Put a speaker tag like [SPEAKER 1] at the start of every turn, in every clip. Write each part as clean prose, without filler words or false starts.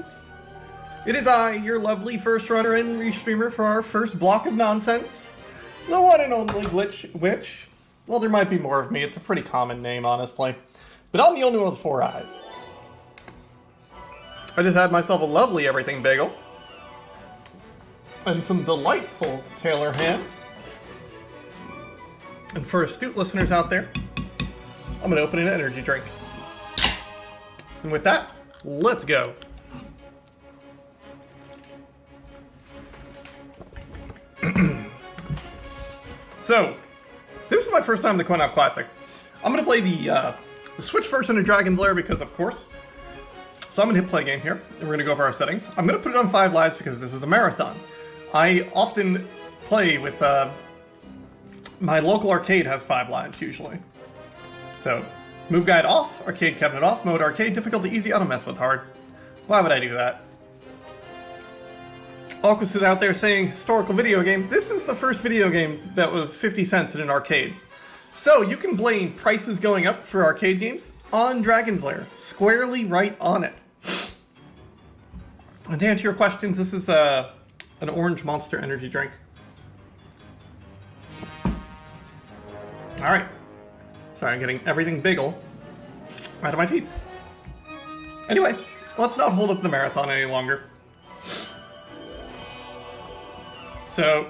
[SPEAKER 1] games. It is I, your lovely first runner and restreamer for our first block of nonsense. The one and only Gliitchwiitch. Well, there might be more of me. It's a pretty common name, honestly. But I'm the only one with 4 eyes. I just had myself a lovely everything bagel. And some delightful Taylor ham. And for astute listeners out there, I'm going to open an energy drink. And with that, let's go. So, this is my first time in the Coin-Op Classic. I'm going to play the Switch version of Dragon's Lair because, of course. So I'm going to hit play game here, and we're going to go over our settings. I'm going to put it on 5 lives because this is a marathon. I often play with, my local arcade has 5 lives, usually. So, move guide off, arcade cabinet off, mode arcade, difficulty easy, I don't mess with hard. Why would I do that? Alquist is out there saying, historical video game. This is the first video game that was 50 cents in an arcade. So, you can blame prices going up for arcade games on Dragon's Lair. Squarely right on it. And to answer your questions, this is an orange Monster energy drink. Alright. Sorry, I'm getting everything bagel out of my teeth. Anyway, let's not hold up the marathon any longer. So,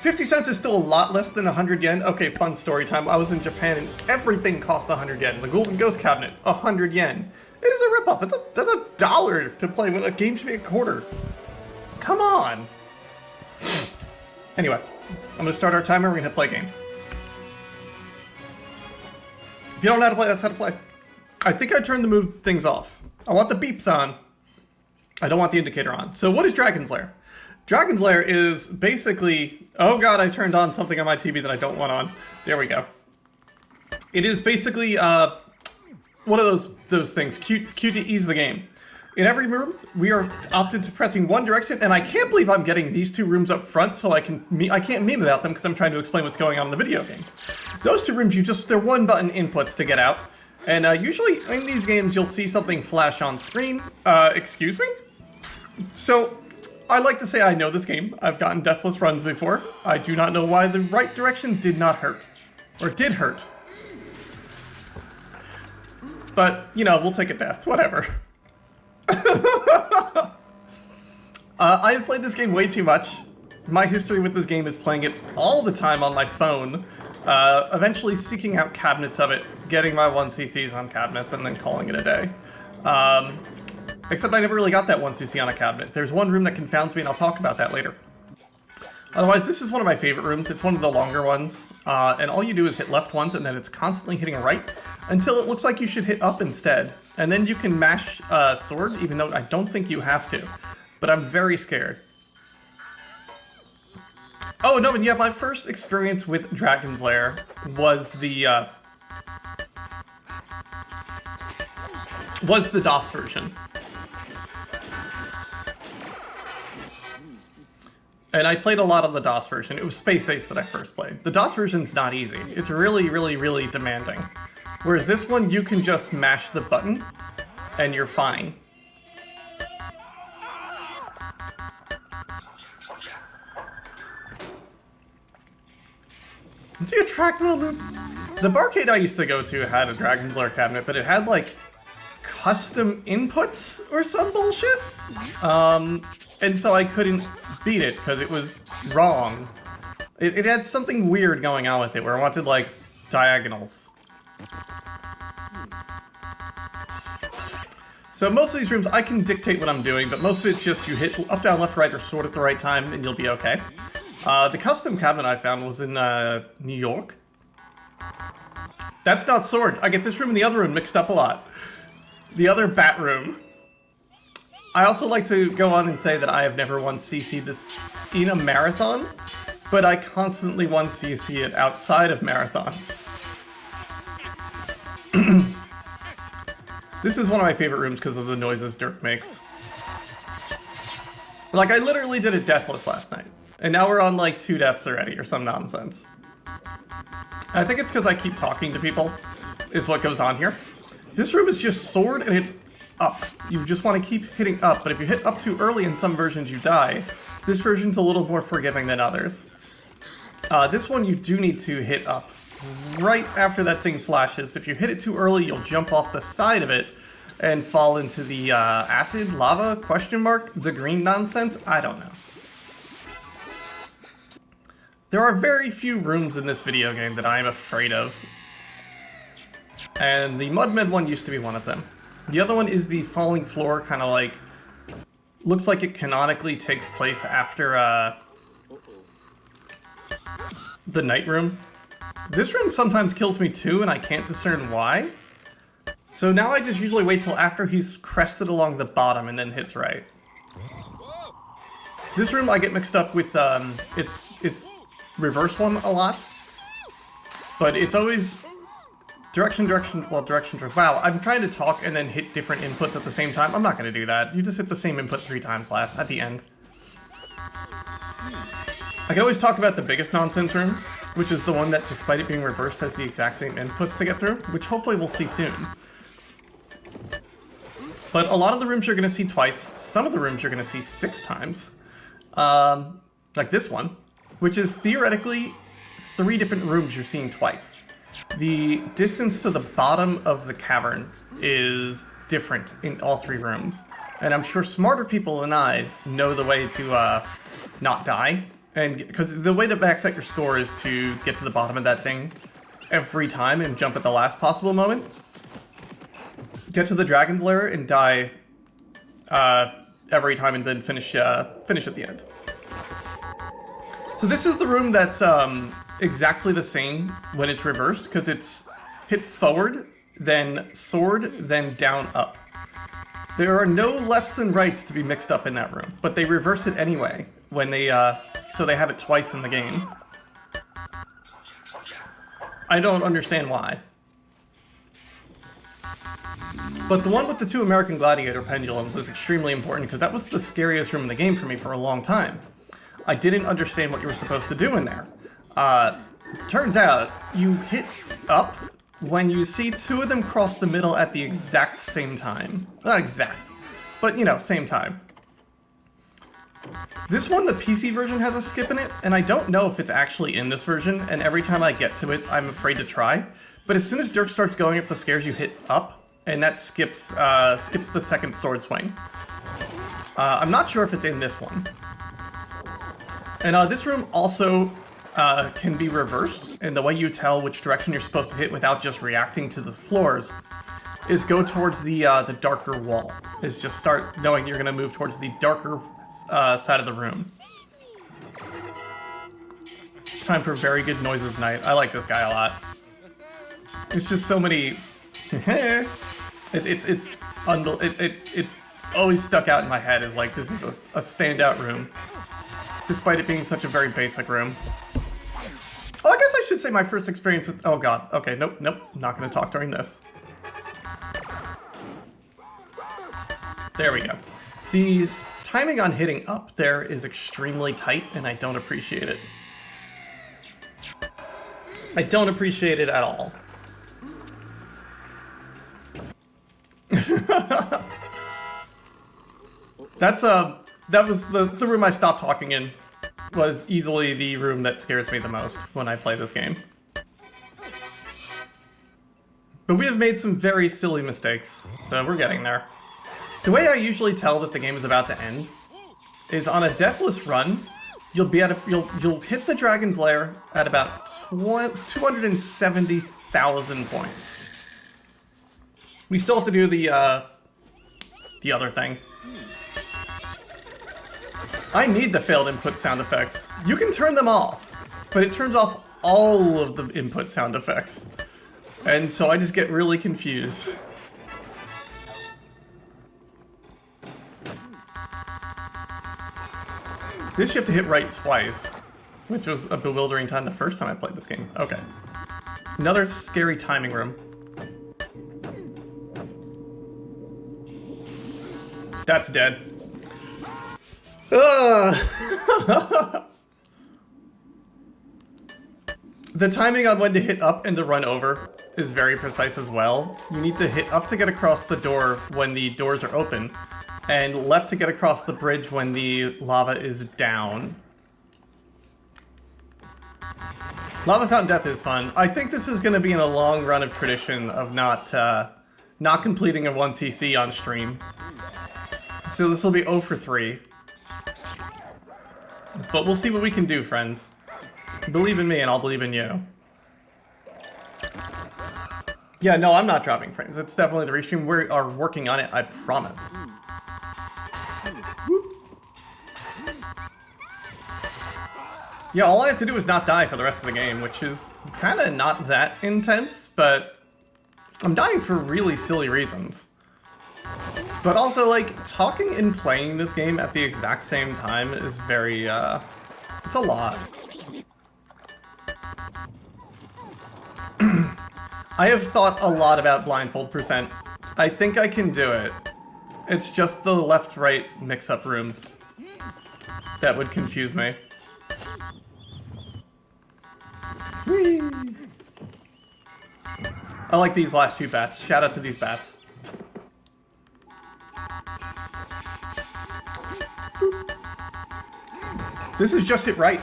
[SPEAKER 1] 50 cents is still a lot less than 100 yen. Okay, fun story time. I was in Japan and everything cost 100 yen. The Golden Ghost cabinet, 100 yen. It is a ripoff. That's $1 to play when a game should be a quarter. Come on. Anyway, I'm going to start our timer. We're going to play game. If you don't know how to play, that's how to play. I think I turned the move things off. I want the beeps on. I don't want the indicator on. So what is Dragon's Lair? Dragon's Lair is basically... Oh god, I turned on something on my TV that I don't want on. There we go. It is basically one of those things. Cute to ease the game. In every room, we are opted to pressing one direction, and I can't believe I'm getting these 2 rooms up front, so I can't meme about them because I'm trying to explain what's going on in the video game. Those 2 rooms, they're one-button inputs to get out. And usually in these games, you'll see something flash on screen. Excuse me? So, I like to say I know this game. I've gotten deathless runs before. I do not know why the right direction did not hurt. Or did hurt. But, you know, we'll take a death. Whatever. I've played this game way too much. My history with this game is playing it all the time on my phone. Eventually seeking out cabinets of it, getting my 1cc's on cabinets, and then calling it a day. Except I never really got that 1cc on a cabinet. There's one room that confounds me, and I'll talk about that later. Otherwise, this is one of my favorite rooms. It's one of the longer ones. And all you do is hit left once, and then it's constantly hitting right, until it looks like you should hit up instead. And then you can mash sword, even though I don't think you have to. But I'm very scared. Oh, no, and yeah, my first experience with Dragon's Lair was the DOS version. And I played a lot on the DOS version. It was Space Ace that I first played. The DOS version's not easy. It's really, really, really demanding. Whereas this one, you can just mash the button, and you're fine. The attractive loop. The barcade I used to go to had a Dragon's Lair cabinet, but it had like custom inputs or some bullshit. And so I couldn't beat it because it was wrong. It had something weird going on with it where I wanted like diagonals. So most of these rooms I can dictate what I'm doing, but most of it's just you hit up, down, left, right, or sword at the right time and you'll be okay. The custom cabinet I found was in New York. That's not sword. I get this room and the other room mixed up a lot. The other bat room. I also like to go on and say that I have never 1cc'd this in a marathon, but I constantly 1cc it outside of marathons. This is one of my favorite rooms because of the noises Dirk makes. Like, I literally did it deathless last night. And now we're on like 2 deaths already, or some nonsense. And I think it's because I keep talking to people, is what goes on here. This room is just sword, and it's up. You just want to keep hitting up, but if you hit up too early in some versions, you die. This version's a little more forgiving than others. This one you do need to hit up right after that thing flashes. If you hit it too early, you'll jump off the side of it and fall into the acid, lava, question mark, the green nonsense? I don't know. There are very few rooms in this video game that I am afraid of. And the Mudmed one used to be one of them. The other one is the falling floor, kind of like... looks like it canonically takes place after the night room. This room sometimes kills me too, and I can't discern why. So now I just usually wait till after he's crested along the bottom and then hits right. This room I get mixed up with its reverse one a lot. But it's always direction. Wow, I'm trying to talk and then hit different inputs at the same time. I'm not going to do that. You just hit the same input 3 times at the end. I can always talk about the biggest nonsense room, which is the one that, despite it being reversed, has the exact same inputs to get through, which hopefully we'll see soon. But a lot of the rooms you're going to see twice. Some of the rooms you're going to see 6 times. Like this one, which is theoretically 3 different rooms you're seeing twice. The distance to the bottom of the cavern is different in all 3 rooms. And I'm sure smarter people than I know the way to not die. And because the way to max out your score is to get to the bottom of that thing every time and jump at the last possible moment. Get to the Dragon's Lair and die every time and then finish at the end. So this is the room that's exactly the same when it's reversed, because it's hit forward, then sword, then down up. There are no lefts and rights to be mixed up in that room, but they reverse it anyway when they so they have it twice in the game. I don't understand why. But the one with the 2 American Gladiator pendulums is extremely important, because that was the scariest room in the game for me for a long time. I didn't understand what you were supposed to do in there. Turns out, you hit up when you see 2 of them cross the middle at the exact same time. Not exact, but, you know, same time. This one, the PC version, has a skip in it, and I don't know if it's actually in this version, and every time I get to it, I'm afraid to try. But as soon as Dirk starts going up the stairs, you hit up, and that skips the second sword swing. I'm not sure if it's in this one. And this room also can be reversed, and the way you tell which direction you're supposed to hit without just reacting to the floors is go towards the darker wall. Is just start knowing you're going to move towards the darker side of the room. Time for Very Good Noises Night. I like this guy a lot. It's just so many... it's always stuck out in my head as like, this is a standout room, despite it being such a very basic room. Oh, I guess I should say my first experience with... Oh god, okay, nope, not gonna talk during this. There we go. These timing on hitting up there is extremely tight, and I don't appreciate it. I don't appreciate it at all. That was the room I stopped talking in. Was easily the room that scares me the most when I play this game. But we have made some very silly mistakes, so we're getting there. The way I usually tell that the game is about to end is on a deathless run, you'll hit the Dragon's Lair at about 270,000 points. We still have to do the other thing. I need the failed input sound effects. You can turn them off, but it turns off all of the input sound effects. And so I just get really confused. This you have to hit right twice, which was a bewildering time the first time I played this game. Okay. Another scary timing room. That's dead. The timing on when to hit up and to run over is very precise as well. You need to hit up to get across the door when the doors are open, and left to get across the bridge when the lava is down. Lava Fountain Death is fun. I think this is going to be in a long run of tradition of not completing a 1cc on stream. So this will be 0 for 3. But we'll see what we can do, friends. Believe in me and I'll believe in you. Yeah, no, I'm not dropping frames. It's definitely the restream. We are working on it, I promise. Yeah, all I have to do is not die for the rest of the game, which is kind of not that intense, but I'm dying for really silly reasons. But also, like, talking and playing this game at the exact same time is very, it's a lot. I have thought a lot about blindfold percent. I think I can do it. It's just the left-right mix-up rooms that would confuse me. Whee! I like these last few bats. Shout out to these bats. This is just hit right.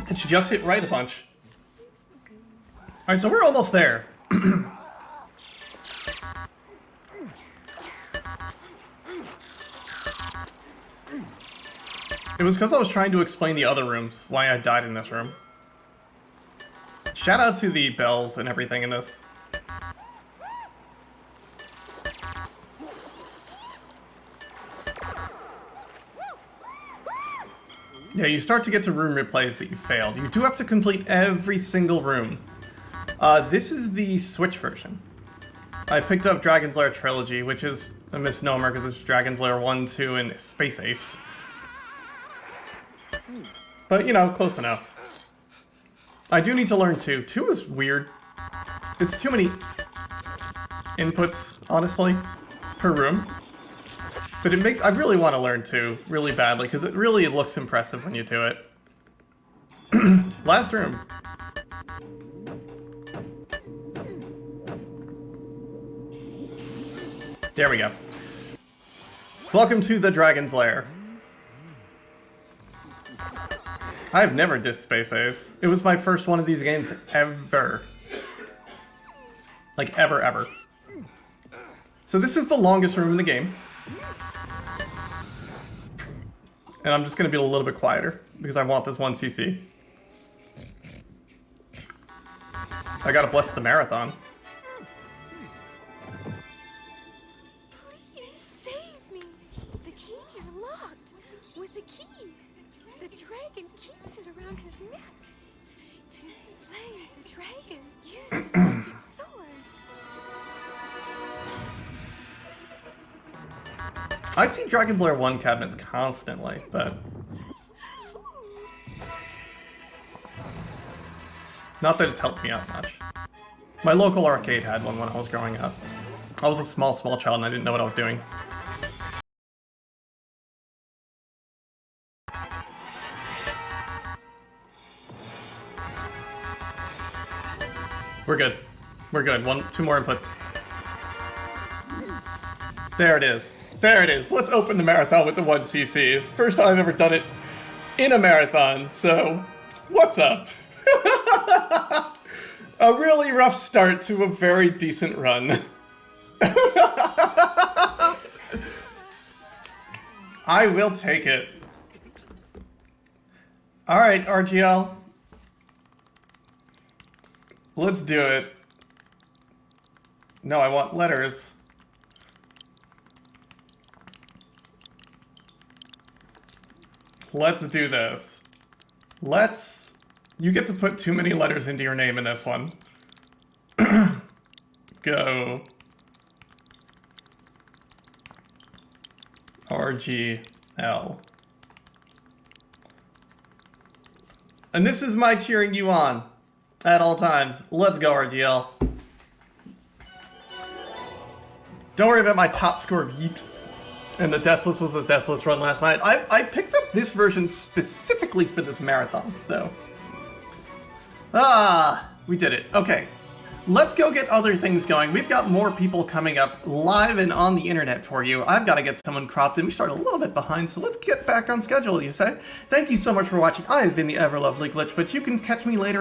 [SPEAKER 1] It's just hit right a bunch. Alright, so we're almost there. It was because I was trying to explain the other rooms, why I died in this room. Shout out to the bells and everything in this. Yeah, you start to get to room replays that you failed. You do have to complete every single room. This is the Switch version. I picked up Dragon's Lair Trilogy, which is a misnomer because it's Dragon's Lair 1, 2, and Space Ace. But, you know, close enough. I do need to learn 2. 2 is weird. It's too many inputs, honestly, per room. But it makes... I really want to learn 2 really badly, because it really looks impressive when you do it. Last room. There we go. Welcome to the Dragon's Lair. I've never dissed Space Ace. It was my first one of these games ever. Like, ever, ever. So this is the longest room in the game. And I'm just going to be a little bit quieter, because I want this 1cc. I gotta bless the marathon.
[SPEAKER 2] Please save me! The cage is locked with a key. The dragon keeps it around his neck. To slay the dragon, use the magic sword.
[SPEAKER 1] I see Dragon's Lair 1 cabinets constantly, but... not that it's helped me out much. My local arcade had one when I was growing up. I was a small child and I didn't know what I was doing. We're good. We're good. 2 more inputs. There it is. There it is. Let's open the marathon with the 1cc. First time I've ever done it in a marathon, so what's up? A really rough start to a very decent run. I will take it. Alright, RGL. Let's do it. No, I want letters. Let's do this. Let's... You get to put too many letters into your name in this one. Go. RGL. And this is my cheering you on at all times. Let's go, RGL. Don't worry about my top score of Yeet. And the Deathless was the Deathless run last night. I picked up this version specifically for this marathon, so... Ah, we did it. Okay. Let's go get other things going. We've got more people coming up live and on the internet for you. I've got to get someone cropped in. We start a little bit behind, so let's get back on schedule, you say? Thank you so much for watching. I've been the ever lovely Gliitchwiitch. You can catch me later